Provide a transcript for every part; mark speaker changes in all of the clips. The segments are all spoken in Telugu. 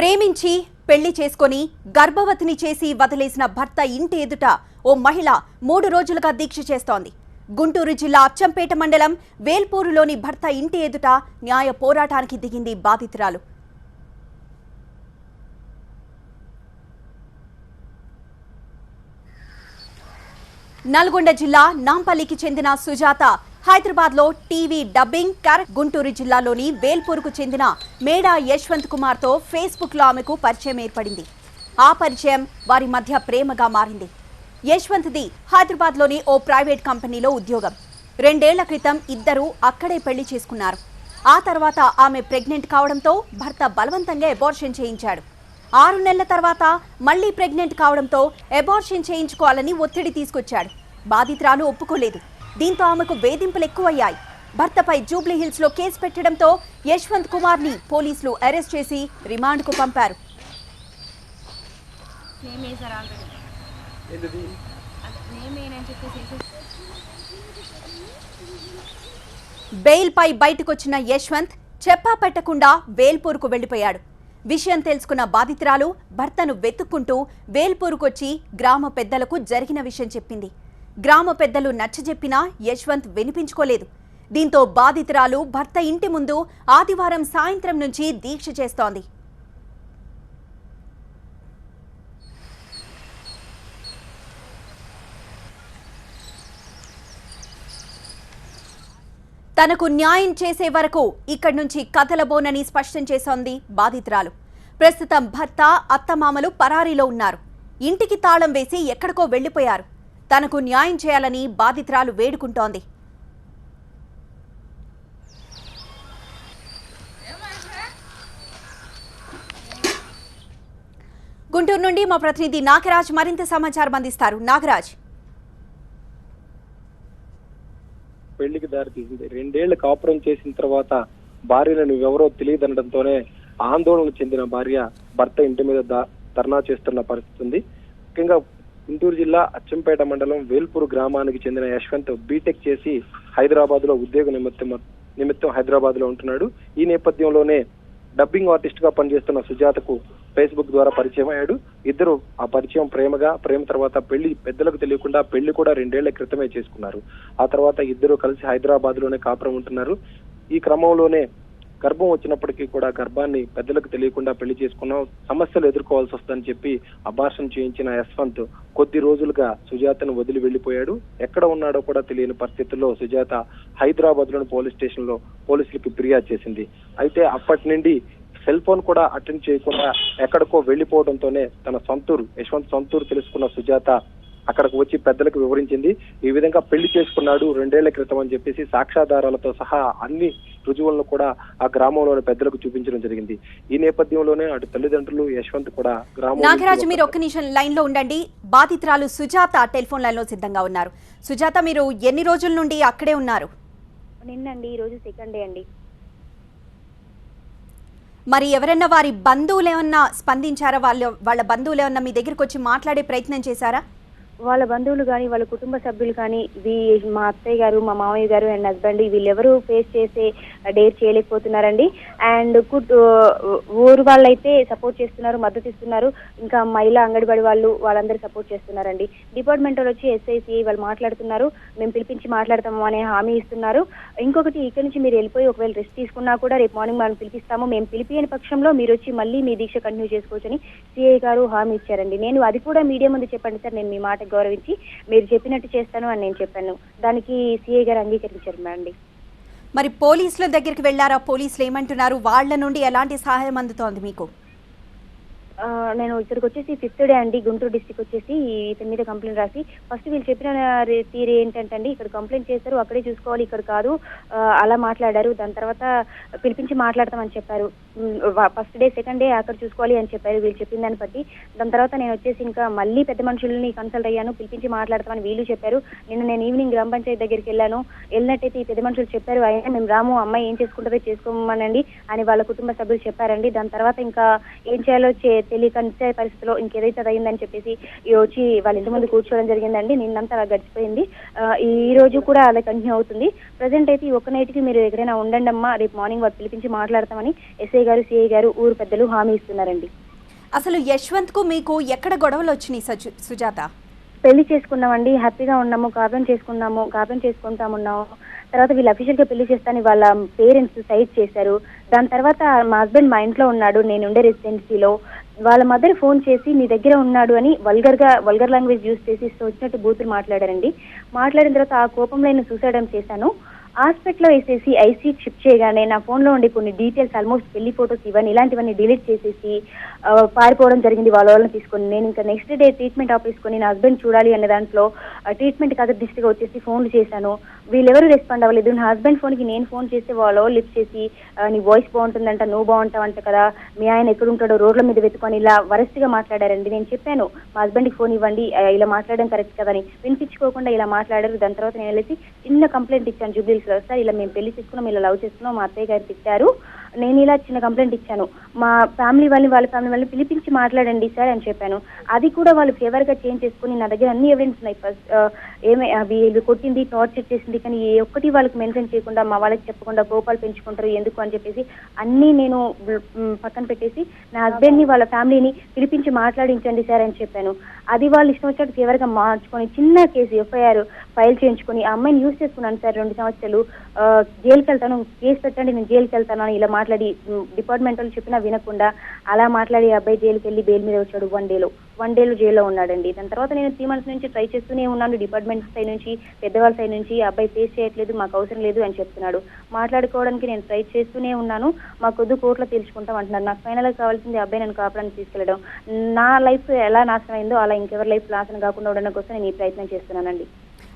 Speaker 1: ప్రేమించి పెళ్లి చేసుకొని గర్భవతిని చేసి వదిలేసిన భర్త ఇంటి ఎదుట ఓ మహిళ 3 రోజులుగా దీక్ష చేస్తోంది. గుంటూరు జిల్లా అచ్చంపేట మండలం వేల్పూరులోని భర్త ఇంటి ఎదుట న్యాయ పోరాటానికి దిగింది బాధితురాలు. నల్గొండ జిల్లా నాంపల్లికి చెందిన సుజాత హైదరాబాద్లో టీవీ డబ్బింగ్ గుంటూరు జిల్లాలోని వేల్పూర్కు చెందిన మేడా యశ్వంత్ కుమార్తో ఫేస్బుక్లో ఆమెకు పరిచయం ఏర్పడింది. ఆ పరిచయం వారి మధ్య ప్రేమగా మారింది. యశ్వంత్ది హైదరాబాద్లోని ఓ ప్రైవేట్ కంపెనీలో ఉద్యోగం. 2 ఏళ్ల క్రితం ఇద్దరూ అక్కడే పెళ్లి చేసుకున్నారు. ఆ తర్వాత ఆమె ప్రెగ్నెంట్ కావడంతో భర్త బలవంతంగా అబార్షన్ చేయించాడు. 6 నెలల తర్వాత మళ్లీ ప్రెగ్నెంట్ కావడంతో అబార్షన్ చేయించుకోవాలని ఒత్తిడి తీసుకొచ్చాడు. బాధితురాలు ఒప్పుకోలేదు. దీంతో ఆమెకు వేధింపులు ఎక్కువయ్యాయి. భర్తపై జూబ్లీ హిల్స్ లో కేసు పెట్టడంతో యశ్వంత్ కుమార్ ని పోలీసులు అరెస్ట్ చేసి రిమాండ్ కు పంపారు. బెయిల్ పై బయటకొచ్చిన యశ్వంత్ చెప్పా పెట్టకుండా వేల్పూర్కు వెళ్లిపోయాడు. విషయం తెలుసుకున్న బాధితురాలు భర్తను వెతుక్కుంటూ వేల్పూర్కొచ్చి గ్రామ పెద్దలకు జరిగిన విషయం చెప్పింది. గ్రామ పెద్దలు నచ్చజెప్పినా యశ్వంత్ వినిపించుకోలేదు. దీంతో బాధితురాలు భర్త ఇంటి ముందు ఆదివారం సాయంత్రం నుంచి దీక్ష చేస్తోంది. తనకు న్యాయం చేసే వరకు ఇక్కడి నుంచి కదలబోనని స్పష్టం చేస్తోంది బాధితురాలు. ప్రస్తుతం భర్త అత్తమామలు పరారీలో ఉన్నారు. ఇంటికి తాళం వేసి ఎక్కడికో వెళ్లిపోయారు. తనకు న్యాయం చేయాలని బాధితురాలు వేడుకుంటోంది. గుంటూరు నుండి మా ప్రతినిధి నాగరాజ్ మరింత సమాచారం అందిస్తారు. నాగరాజ్,
Speaker 2: పెళ్లికి దారితీసింది. 2 ఏళ్లు కాపురం చేసిన తర్వాత భార్యను ఎవరో తెలియదనడంతోనే ఆందోళన చెందిన భార్య భర్త ఇంటి మీద ధర్నా చేస్తున్న పరిస్థితి ఉంది. ముఖ్యంగా గుంటూరు జిల్లా అచ్చంపేట మండలం వేల్పూర్ గ్రామానికి చెందిన యశ్వంత్ బీటెక్ చేసి హైదరాబాద్ లో ఉద్యోగ నిమిత్తం హైదరాబాద్ లో ఉంటున్నాడు. ఈ నేపథ్యంలోనే డబ్బింగ్ ఆర్టిస్ట్ గా పనిచేస్తున్న సుజాతకు ఫేస్బుక్ ద్వారా పరిచయం అయ్యాడు. ఇద్దరు ఆ పరిచయం ప్రేమ తర్వాత పెళ్లి పెద్దలకు తెలియకుండా పెళ్లి కూడా 2 ఏళ్ల క్రితమే చేసుకున్నారు. ఆ తర్వాత ఇద్దరు కలిసి హైదరాబాద్ లోనే కాపురం ఉంటున్నారు. ఈ క్రమంలోనే గర్భం వచ్చినప్పటికీ కూడా గర్భాన్ని పెద్దలకు తెలియకుండా పెళ్లి చేసుకున్నాం, సమస్యలు ఎదుర్కోవాల్సి వస్తుందని చెప్పి అబార్షన్ చేయించిన యశ్వంత్ కొద్ది రోజులుగా సుజాతను వదిలి వెళ్లిపోయాడు. ఎక్కడ ఉన్నాడో కూడా తెలియని పరిస్థితుల్లో సుజాత హైదరాబాద్ లోని పోలీస్ స్టేషన్ లో పోలీసులకు ఫిర్యాదు చేసింది. అయితే అప్పటి నుండి సెల్ ఫోన్ కూడా అటెండ్ చేయకుండా ఎక్కడికో వెళ్లిపోవడంతోనే తన యశ్వంత్ సొంతూరు తెలుసుకున్న సుజాత అక్కడికి వచ్చి పెద్దలకు వివరించింది. ఈ విధంగా పెళ్లి చేసుకున్నాడు 2 ఏళ్ల క్రితం అని చెప్పేసి సాక్ష్యాధారాలతో సహా అన్ని రుజువులను కూడా ఆ గ్రామంలోని పెద్దలకు చూపించడం జరిగింది. ఈ నేపథ్యంలోనే అటు తల్లిదండ్రులు యశ్వంత్ కూడా
Speaker 1: నాగరాజు, మీరు ఒక్క నిమిషం లైన్ లో ఉండండి. బాధితురాలు సుజాత టెలిఫోన్ లైన్ లో సిద్ధంగా ఉన్నారు. సుజాత, మీరు ఎన్ని రోజుల నుండి అక్కడే ఉన్నారు?
Speaker 3: నిన్నండి, ఈ రోజు 2nd డే అండి.
Speaker 1: మరి ఎవరైనా వారి బంధువులు ఏమన్నా స్పందించారా? వాళ్ళ బంధువులు ఏమన్నా మీ దగ్గరకు వచ్చి మాట్లాడే ప్రయత్నం చేశారా?
Speaker 3: వాళ్ళ బంధువులు కానీ వాళ్ళ కుటుంబ సభ్యులు కానీ మా అత్తయ్య గారు, మా మామయ్య గారు అండ్ హస్బెండ్ వీళ్ళెవరూ ఫేస్ చేసే డేర్ చేయలేకపోతున్నారండి. అండ్ ఊరు వాళ్ళైతే సపోర్ట్ చేస్తున్నారు, మద్దతు ఇస్తున్నారు. ఇంకా మహిళా అంగడిబడి వాళ్ళందరూ సపోర్ట్ చేస్తున్నారండి. డిపార్ట్మెంట్ వాళ్ళు వచ్చి SICI వాళ్ళు మాట్లాడుతున్నారు, మేము పిలిపించి మాట్లాడతాము అనే హామీ ఇస్తున్నారు. ఇంకొకటి, ఇక్కడ నుంచి మీరు వెళ్ళిపోయి ఒకవేళ రెస్ట్ తీసుకున్నా కూడా రేపు మార్నింగ్ మనం పిలిపిస్తాము, మేము పిలిపియని పక్షంలో మీరు వచ్చి మళ్ళీ మీ దీక్ష కంటిన్యూ చేసుకోవచ్చని CI గారు హామీ ఇచ్చారండి. నేను అది కూడా మీడియా ముందు చెప్పండి సార్, నేను మీ మాట గౌరవించి మీరు చెప్పినట్టు చేస్తాను అని నేను చెప్పాను. దానికి CI గారు అంగీకరించారు అండి.
Speaker 1: మరి పోలీసుల దగ్గరికి వెళ్లారా? పోలీసులు ఏమంటున్నారు? వాళ్ళ నుండి ఎలాంటి సహాయం అందుతోంది మీకు?
Speaker 3: నేను ఇక్కడికి వచ్చేసి 5th డే అండి. గుంటూరు డిస్ట్రిక్ట్ వచ్చేసి ఇతని మీద కంప్లైంట్ రాసి ఫస్ట్ వీళ్ళు చెప్పిన థియరీ ఏంటంటే అండి, ఇక్కడ కంప్లైంట్ చేశారు, అక్కడే చూసుకోవాలి, ఇక్కడ కాదు అలా మాట్లాడారు. దాని తర్వాత పిలిపించి మాట్లాడతామని చెప్పారు. ఫస్ట్ డే 2nd డే అక్కడ చూసుకోవాలి అని చెప్పారు వీళ్ళు చెప్పిన దాన్ని బట్టి. దాని తర్వాత నేను వచ్చేసి ఇంకా మళ్ళీ పెద్ద మనుషుల్ని కన్సల్ట్ అయ్యాను, పిలిపించి మాట్లాడతామని వీళ్ళు చెప్పారు. నేను ఈవినింగ్ గ్రామ పంచాయతీ దగ్గరికి వెళ్ళినట్టయితే ఈ పెద్ద మనుషులు చెప్పారు, అయినా మేము రాము, అమ్మాయి ఏం చేసుకుంటుందో చేసుకోమనండి అని వాళ్ళ కుటుంబ సభ్యులు చెప్పారండి. దాని తర్వాత ఇంకా ఏం చేయాలో తెలియకంటే పరిస్థితిలో ఇంకేదైతే అది అయిందని చెప్పేసి వచ్చి వాళ్ళ ఇంటి ముందు కూర్చోవడం జరిగిందండి. నిన్నంతా అలా గడిచిపోయింది. ఈ రోజు కూడా అలా కంటిన్యూ అవుతుంది. ప్రజెంట్ అయితే ఈ ఒక్క నైట్కి మీరు ఎక్కడైనా ఉండండి అమ్మా, రేపు మార్నింగ్ వాళ్ళు పిలిపించి మాట్లాడతామని ఎస్ఐ గారు, సిఐ గారు, ఊరు పెద్దలు హామీ ఇస్తున్నారండి.
Speaker 1: అసలు యశ్వంత్ కు మీకు ఎక్కడ గొడవలు వచ్చినాయి సుజాత?
Speaker 3: పెళ్లి చేసుకున్నామండి, హ్యాపీగా ఉన్నాము, కాపురం చేసుకుంటామున్నాము. తర్వాత వీళ్ళు అఫీషియల్ గా పెళ్లి చేస్తాను వాళ్ళ పేరెంట్స్ సైడ్ చేశారు. దాని తర్వాత మా హస్బెండ్ మా ఇంట్లో ఉన్నాడు, నేను ఉండే రెసిడెన్సీలో. వాళ్ళ మదర్ ఫోన్ చేసి నీ దగ్గర ఉన్నాడు అని వల్గర్ లాంగ్వేజ్ యూజ్ చేసి వచ్చినట్టు బూతులు మాట్లాడారండి. మాట్లాడిన తర్వాత ఆ కోపంలో నేను సూసైడ్ చేశాను. హాస్పిటల్లో వేసేసి ఐసీ షిఫ్ట్ చేయగానే నా ఫోన్లో ఉండే కొన్ని డీటెయిల్స్, ఆల్మోస్ట్ పెళ్లి ఫోటోస్ ఇలాంటివన్నీ డిలీట్ చేసేసి పారిపోవడం జరిగింది వాళ్ళని తీసుకొని. నేను ఇంకా నెక్స్ట్ డే ట్రీట్మెంట్ ఆపేసుకొని నా హస్బెండ్ చూడాలి అనే దాంట్లో ట్రీట్మెంట్ కథ దృష్టిగా వచ్చేసి ఫోన్లు చేశాను. వీళ్ళెవరూ రెస్పాండ్ అవ్వలేదు. నా హస్బెండ్ ఫోన్కి నేను ఫోన్ చేస్తే వాళ్ళు లిఫ్ట్ చేసి నీ వాయిస్ బాగుంటుందంట, నువ్వు బాగుంటావంట కదా, మీ ఆయన ఎక్కడుంటాడో రోడ్ల మీద వెతుకొని ఇలా వరస్ట్గా మాట్లాడారండి. నేను చెప్పాను మా హస్బెండ్కి ఫోన్ ఇవ్వండి, ఇలా మాట్లాడడం కరెక్ట్ కదని. వినిపించుకోకుండా ఇలా మాట్లాడారు. దాని తర్వాత నేను వెళ్ళేసి చిన్న కంప్లైంట్ ఇచ్చాను జూబ్లీహిల్స్ లో. సార్ ఇలా మేము పెళ్లి చేసుకున్నాం, ఇలా లవ్ చేసుకున్నాం, మా అత్తయ్య గారు తిట్టారు, నేను ఇలా చిన్న కంప్లైంట్ ఇచ్చాను, మా వాళ్ళ ఫ్యామిలీ వాళ్ళని పిలిపించి మాట్లాడండి సార్ అని చెప్పాను. అది కూడా వాళ్ళు ఫేవర్ గా చేంజ్ చేసుకుని నా దగ్గర అన్ని ఎవిడెన్స్ ఉన్నాయి. ఫస్ట్ వీళ్ళు కొట్టింది, టార్చర్ చేసింది, కానీ ఏ ఒక్కటి వాళ్ళకి మెన్షన్ చేయకుండా, మా వాళ్ళకి చెప్పకుండా కోపాలు పెంచుకుంటారు ఎందుకు అని చెప్పేసి అన్ని నేను పక్కన పెట్టేసి నా హస్బెండ్ ని వాళ్ళ ఫ్యామిలీని పిలిపించి మాట్లాడించండి సార్ అని చెప్పాను. అది వాళ్ళు ఇష్టం వచ్చినట్టు ఫేవర్ గా మార్చుకొని చిన్న కేసు ఎఫ్ఐఆర్ ఫైల్ చేయించుకొని ఆ అమ్మాయిని యూజ్ చేసుకున్నాను సార్ 2 సంవత్సరాలు. జైలుకి వెళ్తాను, కేసు పెట్టండి, నేను జైలుకి వెళ్తాను అని ఇలా మాట్లాడి డిపార్ట్మెంట్ వాళ్ళు చెప్పినా వినకుండా అలా మాట్లాడి అబ్బాయి జైలుకి వెళ్ళి బెయిల్ మీద వచ్చాడు. 1 డేలో జైల్లో ఉన్నాడండి. దాని తర్వాత నేను 3 months నుంచి ట్రై చేస్తూనే ఉన్నాను. డిపార్ట్మెంట్ సైడ్ నుంచి, పెద్దవాళ్ళ సైడ్ నుంచి అబ్బాయి ఫేస్ చేయట్లేదు, మాకు అవసరం లేదు అని చెప్తున్నాడు. మాట్లాడుకోవడానికి నేను ట్రై చేస్తూనే ఉన్నాను. మా కొద్ది కోర్టులో తేల్చుకుంటాం అంటున్నారు. నాకు ఫైనల్ గా కావాల్సింది అబ్బాయి నన్ను కాపాడానికి తీసుకెళ్ళడం. నా లైఫ్ ఎలా నాశనం అయిందో అలా ఇంకెవరి లైఫ్ నాశనం కాకుండా ఉండడం కోసం నేను ఈ ప్రయత్నం చేస్తున్నానండి.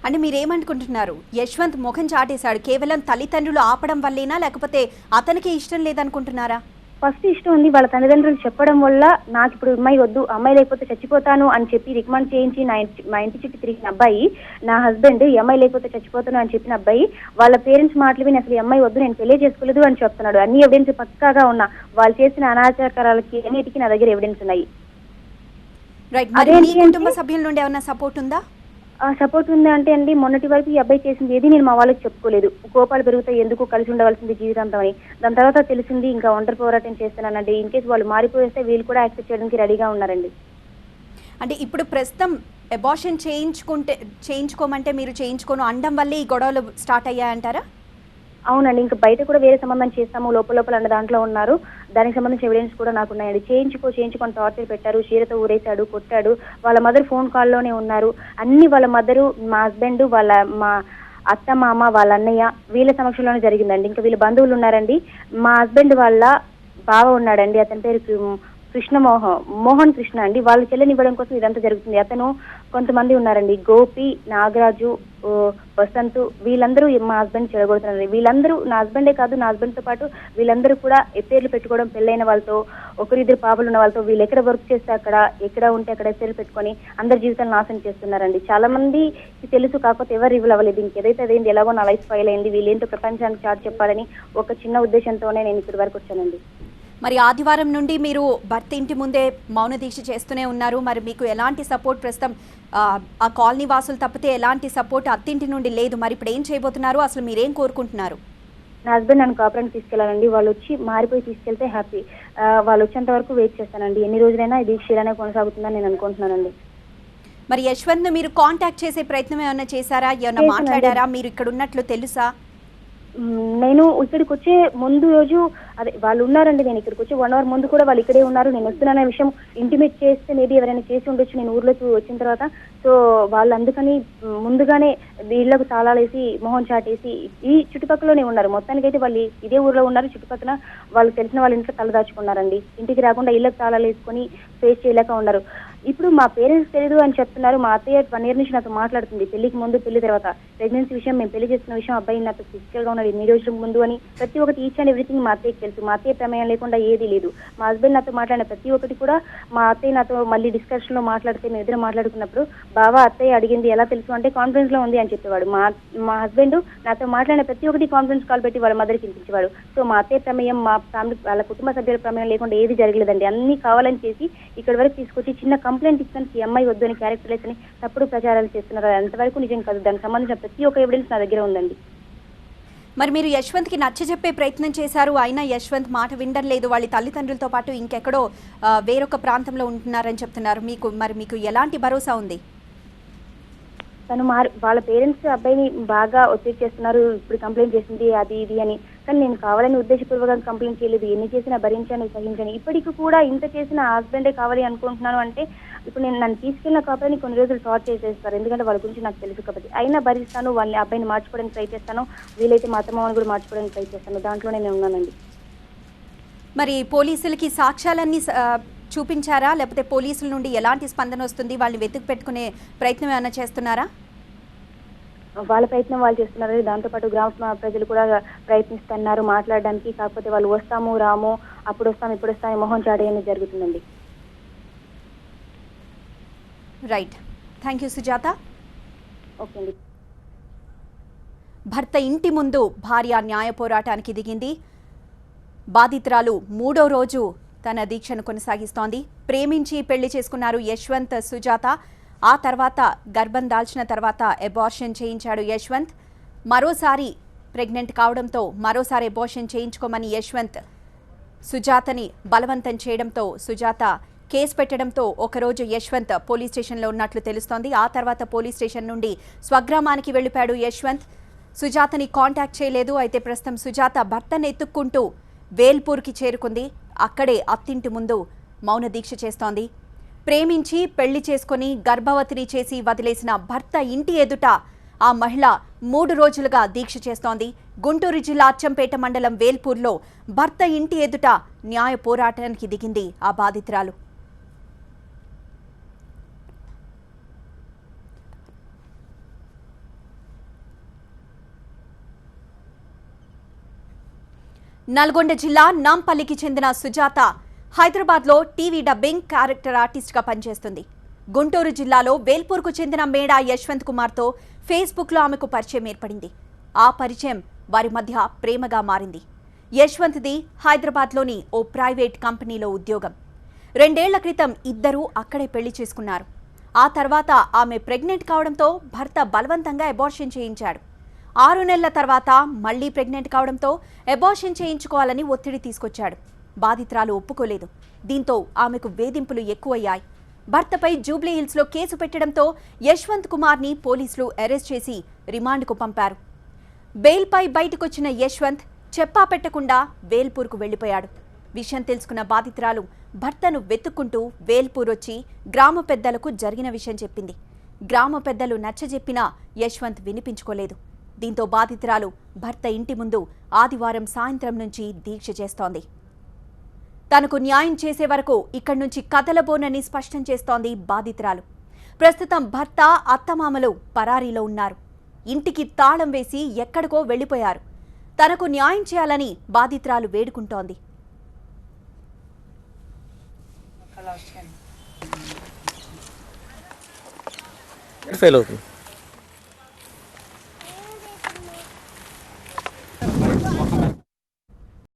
Speaker 1: అంటే మీరేమనుకుంటున్నారు? యశ్వంత్ ముఖం చాటేశాడు కేవలం తల్లిదండ్రులు ఆపడం వల్లేనా, లేకపోతే అతనికి ఇష్టం లేదనుకుంటున్నారా?
Speaker 3: ఫస్ట్ ఇష్టం ఉంది. వాళ్ళ తల్లిదండ్రులు చెప్పడం వల్ల నాకు ఇప్పుడు అమ్మాయి వద్దు, అమ్మాయి లేకపోతే చచ్చిపోతాను అని చెప్పి రికమెండ్ చేయించి మా ఇంటి చుట్టూ తిరిగిన అబ్బాయి, నా హస్బెండ్ ఈ అమ్మాయి లేకపోతే చచ్చిపోతాను అని చెప్పిన అబ్బాయి వాళ్ళ పేరెంట్స్ మాటలు విని అసలు ఈ అమ్మాయి వద్దు, నేను పెళ్లి చేసుకోలేదు అని చెప్తున్నాడు. అన్ని ఎవిడెన్స్ పక్కాగా ఉన్నా, వాళ్ళు చేసిన అనాచారాలకి అన్నిటికీ నా దగ్గర ఎవిడెన్స్ ఉన్నాయి.
Speaker 1: రైట్. మరి మీ కుటుంబ సభ్యుల నుండి ఏమైనా సపోర్ట్ ఉందా?
Speaker 3: సపోర్ట్ ఉంది అంటే అండి, మొన్నటి వరకు ఈ అబ్బాయి చేసింది ఏది నేను మా వాళ్ళకి చెప్పుకోలేదు. కోపాలు పెరుగుతాయి, ఎందుకు కలిసి ఉండవలసింది జీవితాంతం అని. దాని తర్వాత తెలిసింది ఇంకా ఒంటరి పోరాటం చేస్తున్నానండి. ఇన్ కేసు వాళ్ళు మారిపోయేస్తే వీళ్ళు కూడా యాక్సెప్ట్ చేయడానికి రెడీగా ఉన్నారండి.
Speaker 1: అంటే ఇప్పుడు ప్రస్తుతం అబార్షన్ చేయించుకోమంటే మీరు చేయించుకోను అనడం వల్లే ఈ గొడవలు స్టార్ట్ అయ్యాయంటారా?
Speaker 3: అవునండి, ఇంకా బయట కూడా వేరే సంబంధం చేస్తాము లోపల అన్న దాంట్లో ఉన్నారు. దానికి సంబంధించిన ఎవిడెన్స్ కూడా నాకు ఉన్నాయండి. చేయించుకొని టార్చర్ పెట్టారు, చీరతో ఊరేశాడు, కొట్టాడు. వాళ్ళ మదర్ ఫోన్ కాల్లోనే ఉన్నారు. అన్ని వాళ్ళ మదరు, మా హస్బెండ్, మా అత్త, మామ, వాళ్ళ అన్నయ్య వీళ్ళ సమక్షంలోనే జరిగిందండి. ఇంకా వీళ్ళ బంధువులు ఉన్నారండి. మా హస్బెండ్ వాళ్ళ బావ ఉన్నాడండి, అతని పేరు మోహన్ కృష్ణ అండి. వాళ్ళ చెల్లెని ఇవ్వడం కోసం ఇదంతా జరుగుతుంది. అతను కొంతమంది ఉన్నారండి, గోపి, నాగరాజు, వసంత్, వీళ్ళందరూ మా హస్బెండ్ చెడగొడుతున్నారు. వీళ్ళందరూ నా హస్బెండే కాదు, నా హస్బెండ్ తో పాటు వీళ్ళందరూ కూడా పేర్లు పెట్టుకోవడం, పెళ్ళైన వాళ్ళతో, 1-2 పాపలు ఉన్న వాళ్ళతో, వీళ్ళు ఎక్కడ వర్క్ చేస్తే అక్కడ, ఎక్కడ ఉంటే అక్కడ పేర్లు పెట్టుకొని అందరి జీవితాలు నాశనం చేస్తున్నారండి. చాలా మందికి తెలుసు, కాకపోతే ఎవరు రివీల్ అవ్వలేదు. ఇంకేదైతే అదేంటి, ఎలాగో నా లైఫ్ ఫైల్ అయింది, వీళ్ళేంటో ప్రపంచానికి చాటి చెప్పాలని ఒక చిన్న ఉద్దేశంతోనే నేను ఇక్కడి వరకు వచ్చానండి.
Speaker 1: మరి ఆదివారం నుండి మీరు భర్త ఇంటి ముందే మౌన దీక్ష చేస్తూనే ఉన్నారు. మరి మీకు ఎలాంటి సపోర్ట్ ప్రస్తుతం ఆ కాలనీ వాసులు తప్పితే ఎలాంటి సపోర్ట్ అత్తింటి నుండి లేదు. మరి ఇప్పుడు ఏం చేయబోతున్నారు, అసలు మీరేం కోరుకుంటున్నారు?
Speaker 3: నా హస్బెండ్ నన్ను కాపురానికి తీసుకెళ్లాలండి. వాళ్ళు వచ్చి మారిపోయి తీసుకెళ్తే హ్యాపీ. వాళ్ళు వచ్చేంత వరకు వెయిట్ చేస్తానండి. ఎన్ని రోజులైనా ఈ దీక్ష ఇలానే కొనసాగుతుందని నేను అనుకుంటున్నానండి.
Speaker 1: మరి యశ్వంత్ మీరు కాంటాక్ట్ చేసే ప్రయత్నం ఏమైనా చేశారా? ఏమైనా మాట్లాడారా? మీరు ఇక్కడ ఉన్నట్లు తెలుసా?
Speaker 3: నేను ఇక్కడికి వచ్చే ముందు రోజు అదే వాళ్ళు ఉన్నారండి. నేను ఇక్కడికి వచ్చి 1 hour ముందు కూడా వాళ్ళు ఇక్కడే ఉన్నారు. నేను వస్తున్నానే విషయం ఇంటిమేట్ చేస్తే మేబీ ఎవరైనా చేసి ఉండొచ్చు నేను ఊర్లోకి వచ్చిన తర్వాత. సో వాళ్ళు అందుకని ముందుగానే ఇళ్లకు తాళాలేసి మొహం చాటేసి ఈ చుట్టుపక్కలనే ఉన్నారు. మొత్తానికైతే వాళ్ళు ఇదే ఊర్లో ఉన్నారు. చుట్టుపక్కల వాళ్ళు తెలిసిన వాళ్ళ ఇంట్లో తలదాచుకున్నారండి. ఇంటికి రాకుండా ఇళ్లకు తాళాలు వేసుకొని ఫేస్ చేయలేక ఉన్నారు. ఇప్పుడు మా పేరెంట్స్ తెలియదు అని చెప్తున్నారు. మా అత్తయ్య 1 year నుంచి నాతో మాట్లాడుతుంది. పెళ్లికి ముందు, పెళ్లి తర్వాత, ప్రెగ్నెన్సీ విషయం, మేము పెళ్లి చేసుకున్న విషయం, అబ్బాయి నాతో ఫిజికల్ గా ఉన్నాడు 8 రోజుల ముందు అని ప్రతి ఒక్కటి ఈచ్ అండ్ ఎవ్రీథింగ్ మా అత్తయ్యకి తెలుసు. మా అత్తయ్య ప్రమేయం లేకుండా ఏది లేదు. మా హస్బెండ్ నాతో మాట్లాడిన ప్రతి ఒక్కటి కూడా మా అత్తయ్య నాతో మళ్ళీ డిస్కషన్ లో మాట్లాడితే మేము ఇద్దరు మాట్లాడుకున్నప్పుడు బావా అత్తయ్య అడిగింది ఎలా తెలుసు అంటే కాన్ఫరెన్స్ లో ఉంది అని చెప్పేవాడు. మా హస్బెండ్ నాతో మాట్లాడిన ప్రతి ఒక్కటి కాన్ఫరెన్స్ కాల్ పెట్టి వాళ్ళ మదర్కి వినిపించేవాడు. సో మా అత్తయ్య ప్రమేయం, మా ఫ్యామిలీ వాళ్ళ కుటుంబ సభ్యుల ప్రమేయం లేకుండా ఏది జరగలేదండి. అన్ని కావాలని చేసి ఇక్కడ వరకు తీసుకొచ్చి చిన్న కంప్లైంట్ ఇస్తాను ఈ అమ్మాయి వద్దు అని, క్యారెక్టర్లెస్ అని తప్పుడు ప్రచారాలు చేస్తున్నారు. అంతవరకు నిజం కాదు. దానికి సంబంధించిన ప్రతి ఒక్క ఎవిడెన్స్ నా దగ్గర ఉందండి.
Speaker 1: మరి మీరు యశ్వంత్కి నచ్చజెప్పే ప్రయత్నం చేశారు, అయినా యశ్వంత్ మాట వినడం లేదు. వాళ్ళ తల్లిదండ్రులతో పాటు ఇంకెక్కడో వేరొక ప్రాంతంలో ఉంటున్నారని చెప్తున్నారు. మీకు ఎలాంటి భరోసా ఉంది?
Speaker 3: తను వాళ్ళ పేరెంట్స్ అబ్బాయిని బాగా ఒత్తిడి చేస్తున్నారు. ఇప్పుడు కంప్లైంట్ చేసింది అది ఇది అని. కానీ నేను కావాలని ఉద్దేశపూర్వకంగా కంప్లైంట్ చేయలేదు. ఎన్ని చేసినా భరించాను, సహించాను. ఇప్పటికి కూడా ఇంత చేసిన హస్బెండే కావాలి అనుకుంటున్నాను అంటే ఇప్పుడు నేను నన్ను తీసుకెళ్ళిన కాపాడిని కొన్ని రోజులు టార్చ్ చేసేస్తారు. ఎందుకంటే వాళ్ళ గురించి నాకు తెలుసు కాబట్టి. అయినా భరిస్తాను. వాళ్ళని అబ్బాయిని మార్చుకోవడానికి ట్రై చేస్తాను. వీలైతే మా అత్తమామని కూడా మార్చుకోవడానికి ట్రై చేస్తాను. దాంట్లోనే నేను ఉన్నానండి.
Speaker 1: మరి పోలీసులకి సాక్ష్యాలన్నీ చూపించారా? లేకపోతే పోలీసుల నుండి ఎలాంటి స్పందన వస్తుంది? వాళ్ళని వెతుకు పెట్టుకునే ప్రయత్నం ఏమైనా చేస్తున్నారా?
Speaker 3: వాళ్ళ ప్రయత్నం వాళ్ళు చేస్తున్నారు. దాంతోపాటు గ్రామ ప్రజలు కూడా ప్రయత్నిస్తున్నారు మాట్లాడడానికి. కాకపోతే వాళ్ళు వస్తాము రాము, అప్పుడు వస్తాం ఇప్పుడు వస్తాం మొహం చాడేయని జరుగుతుందండి.
Speaker 1: Right, thank you Sujatha.
Speaker 3: Okay అండి.
Speaker 1: భర్త ఇంటి ముందు భార్య న్యాయ పోరాటానికి దిగింది. బాధితురాలు 3వ రోజు తన దీక్షను కొనసాగిస్తోంది. ప్రేమించి పెళ్లి చేసుకున్నారు యశ్వంత్, సుజాత. ఆ తర్వాత గర్భం దాల్చిన తర్వాత అబార్షన్ చేయించాడు యశ్వంత్. మరోసారి ప్రెగ్నెంట్ కావడంతో మరోసారి అబార్షన్ చేయించుకోమని యశ్వంత్ సుజాతని బలవంతం చేయడంతో సుజాత కేసు పెట్టడంతో ఒకరోజు యశ్వంత్ పోలీస్ స్టేషన్లో ఉన్నట్లు తెలుస్తోంది. ఆ తర్వాత పోలీస్ స్టేషన్ నుండి స్వగ్రామానికి వెళ్లిపోయాడు యశ్వంత్. సుజాతని కాంటాక్ట్ చేయలేదు. అయితే ప్రస్తుతం సుజాత భర్తను ఎత్తుక్కుంటూ వేల్పూర్కి చేరుకుంది. అక్కడే అత్తింటి ముందు మౌన దీక్ష చేస్తోంది. ప్రేమించి పెళ్లి చేసుకుని గర్భవతిని చేసి వదిలేసిన భర్త ఇంటి ఎదుట ఆ మహిళ 3 రోజులుగా దీక్ష చేస్తోంది. గుంటూరు జిల్లా అచ్చంపేట మండలం వేల్పూర్లో భర్త ఇంటి ఎదుట న్యాయ పోరాటానికి దిగింది ఆ బాధితురాలు. నల్గొండ జిల్లా నాంపల్లికి చెందిన సుజాత హైదరాబాద్లో టీవీ డబ్బింగ్ క్యారెక్టర్ ఆర్టిస్ట్గా పనిచేస్తుంది. గుంటూరు జిల్లాలో వేల్పూర్కు చెందిన మేడా యశ్వంత్ కుమార్తో ఫేస్బుక్లో ఆమెకు పరిచయం ఏర్పడింది. ఆ పరిచయం వారి మధ్య ప్రేమగా మారింది. యశ్వంత్ది హైదరాబాద్లోని ఓ ప్రైవేట్ కంపెనీలో ఉద్యోగం. 2 ఏళ్ల క్రితం ఇద్దరూ అక్కడే పెళ్లి చేసుకున్నారు. ఆ తర్వాత ఆమె ప్రెగ్నెంట్ కావడంతో భర్త బలవంతంగా అబార్షన్ చేయించాడు. 6 నెలల తర్వాత మళ్లీ ప్రెగ్నెంట్ కావడంతో అబార్షన్ చేయించుకోవాలని ఒత్తిడి తీసుకొచ్చాడు. బాధితురాలు ఒప్పుకోలేదు. దీంతో ఆమెకు వేధింపులు ఎక్కువయ్యాయి. భర్తపై జూబ్లీ హిల్స్లో కేసు పెట్టడంతో యశ్వంత్ కుమార్ని పోలీసులు అరెస్ట్ చేసి రిమాండ్కు పంపారు. బెయిల్పై బయటకొచ్చిన యశ్వంత్ చెప్పా పెట్టకుండా వేల్పూర్కు వెళ్లిపోయాడు. విషయం తెలుసుకున్న బాధితురాలు భర్తను వెతుక్కుంటూ వేల్పూర్ వచ్చి గ్రామ పెద్దలకు జరిగిన విషయం చెప్పింది. గ్రామ పెద్దలు నచ్చజెప్పినా యశ్వంత్ వినిపించుకోలేదు. దీంతో బాధితురాలు భర్త ఇంటి ముందు ఆదివారం సాయంత్రం నుంచి దీక్ష చేస్తోంది. తనకు న్యాయం చేసే వరకు ఇక్కడి నుంచి కదలబోనని స్పష్టం చేస్తోంది బాధితురాలు. ప్రస్తుతం భర్త, అత్తమామలు పరారీలో ఉన్నారు. ఇంటికి తాళం వేసి ఎక్కడికో వెళ్లిపోయారు. తనకు న్యాయం చేయాలని బాధితురాలు వేడుకుంటోంది.
Speaker 4: ఫెయిల్ అవుతుంది.